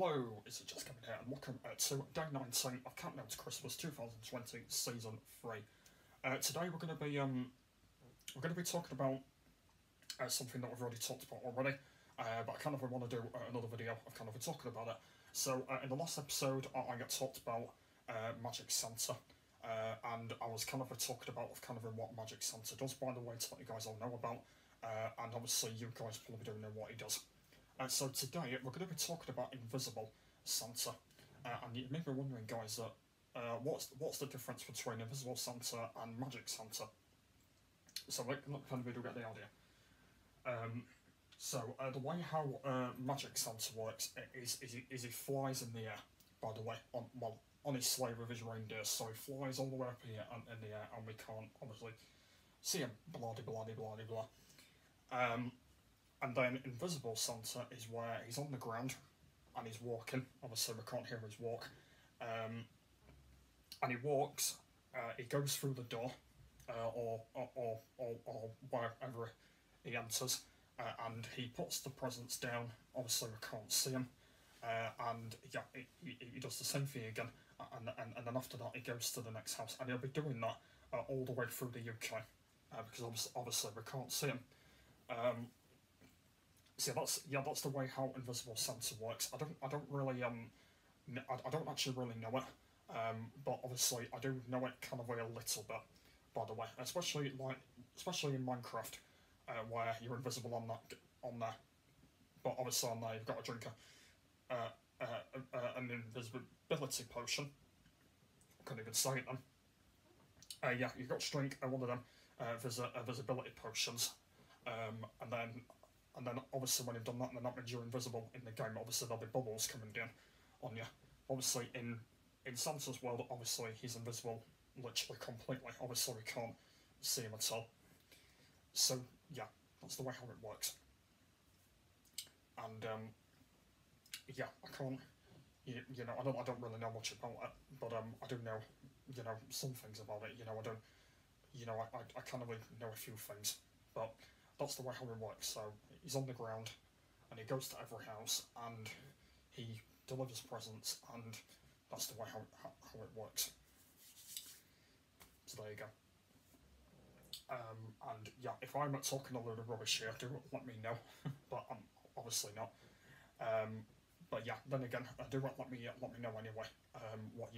Hello, it's just coming here, and welcome to day 19 of Countdown to Christmas 2020 Season 3. Today we're going to be talking about something that we've already talked about already, but I kind of want to do another video of kind of talking about it. So in the last episode, I got talked about Magic Santa, and I was kind of talking about kind of what Magic Santa does, by the way, to let you guys all know about, and obviously you guys probably don't know what he does. So today we're going to be talking about Invisible Santa, and you may be wondering, guys, that what's the difference between Invisible Santa and Magic Santa? So let kind of do get the idea. The way how Magic Santa works is he flies in the air. By the way, on his sleigh with his reindeer, so he flies all the way up here and in the air, and we can't obviously see him. Blah de blah de blah de blah. And then Invisible Santa is where he's on the ground and he's walking. Obviously, we can't hear his walk. And he walks, he goes through the door, or wherever he enters, and he puts the presents down. Obviously, we can't see him. And yeah, he does the same thing again. And then after that, he goes to the next house. And he'll be doing that all the way through the UK, because obviously we can't see him. So that's the way how Invisible Santa works. I don't really I don't actually really know it, but obviously I do know it kind of a little bit. By the way, especially in Minecraft, where you're invisible on there, but obviously on there you've got to drink an invisibility potion. I can't even say it then. Yeah, you've got to drink one of them visibility potions, and then obviously when you've done that, then that means you're invisible in the game. Obviously there'll be bubbles coming down on you. Obviously in Santa's world, obviously he's invisible literally completely. Obviously we can't see him at all. So yeah, that's the way how it works. And yeah, I can't, you know, I don't really know much about it, but I do know, you know, some things about it. You know, I kind of know a few things, but that's the way how it works. So he's on the ground, and he goes to every house, and he delivers presents, and that's the way how it works. So there you go. And yeah, if I'm talking a load of rubbish here, do let me know, but I'm obviously not. But yeah, then again, do let me know anyway. What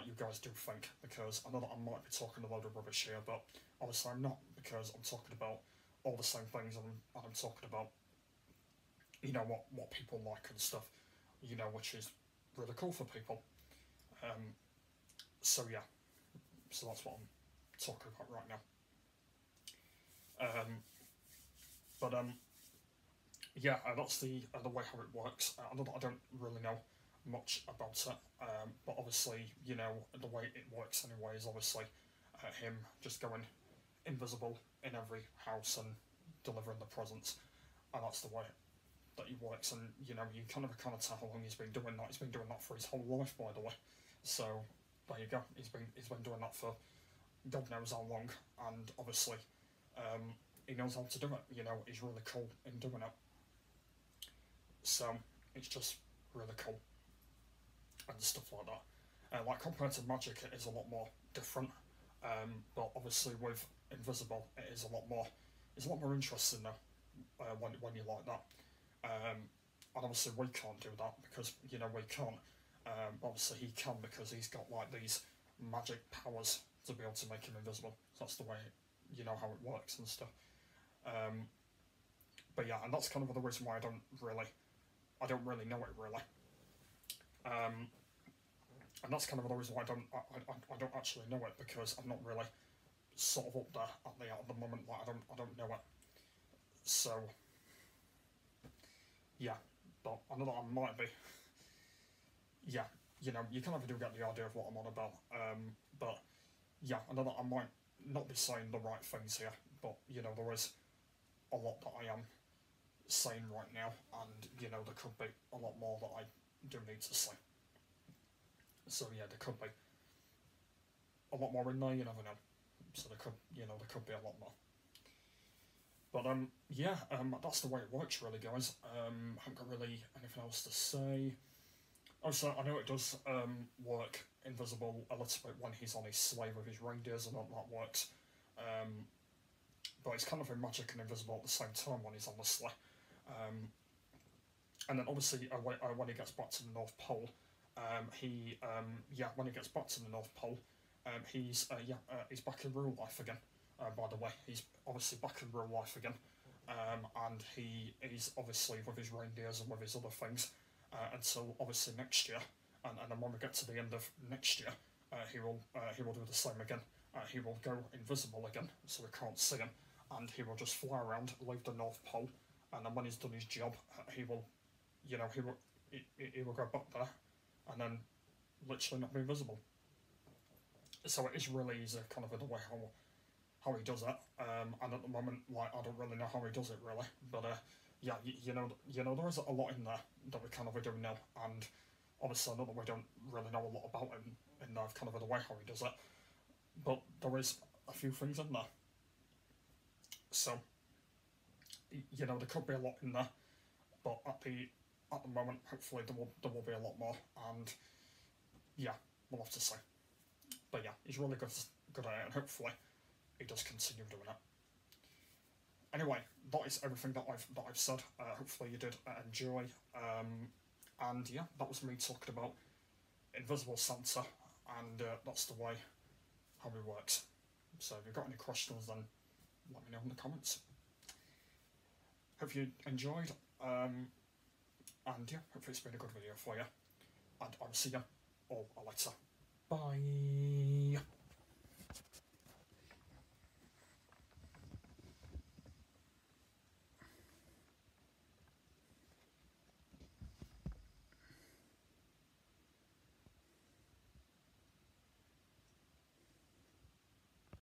you guys do think, because I know that I might be talking a load of rubbish here, but obviously I'm not, because I'm talking about all the same things, and I'm talking about, you know, what people like and stuff, you know, which is really cool for people. So yeah, so that's what I'm talking about right now. Yeah, that's the way how it works. I know that I don't really know much about it, but obviously, you know, the way it works anyway is obviously him just going invisible in every house and delivering the presents, and that's the way that he works. And you know, you kind of tell how long he's been doing that. He's been doing that for his whole life, by the way. So there you go. He's been doing that for God knows how long, and obviously he knows how to do it. You know, he's really cool in doing it. So it's just really cool and stuff like that. Like compared to Magic, it is a lot more different. But obviously with Invisible, it is a lot more. It's a lot more interesting though. When you like that. And obviously we can't do that, because you know we can't. Obviously he can, because he's got like these magic powers to be able to make him invisible. So that's the way, you know, how it works and stuff. But yeah, and that's kind of the reason why I don't really know it really. And that's kind of the reason why I don't actually know it, because I'm not really sort of up there at the moment. Like I don't know it. So yeah, but I know that I might be. Yeah, you know, you kind of do get the idea of what I'm on about. But yeah, I know that I might not be saying the right things here, but you know, there is a lot that I am saying right now, and you know, there could be a lot more that I do need to say. So yeah, there could be a lot more in there. You never know. So there could be a lot more. But yeah, that's the way it works, really, guys. Haven't got really anything else to say. Also, I know it does work invisible a little bit when he's on his sleigh with his reindeers, and all that works. But it's kind of a magic and invisible at the same time when he's on the sleigh. And then obviously when he gets back to the North Pole, when he gets back to the North Pole, he's back in real life again. By the way, he's obviously back in real life again, and he is obviously with his reindeers and with his other things until obviously next year, and then when we get to the end of next year, he will do the same again. He will go invisible again, so we can't see him, and he will just fly around, leave the North Pole, and then when he's done his job, he will go back there, and then literally not be invisible. So it is really easy, kind of in the way how he does it. And at the moment, like, I don't really know how he does it really, but yeah, you know, there is a lot in there that we kind of do know, and obviously I know that we don't really know a lot about him in there, kind of in the way how he does it, but there is a few things in there. So, you know, there could be a lot in there, but at the moment, hopefully there will be a lot more, and yeah, we'll have to see. But yeah, he's really good at it, and hopefully he does continue doing it. Anyway, that is everything that I've said. Hopefully you did enjoy. And yeah, that was me talking about Invisible Santa, and that's the way how it works. So if you've got any questions, then let me know in the comments. Hope you enjoyed, and yeah, hopefully it's been a good video for you. And I'll see you all later. Bye.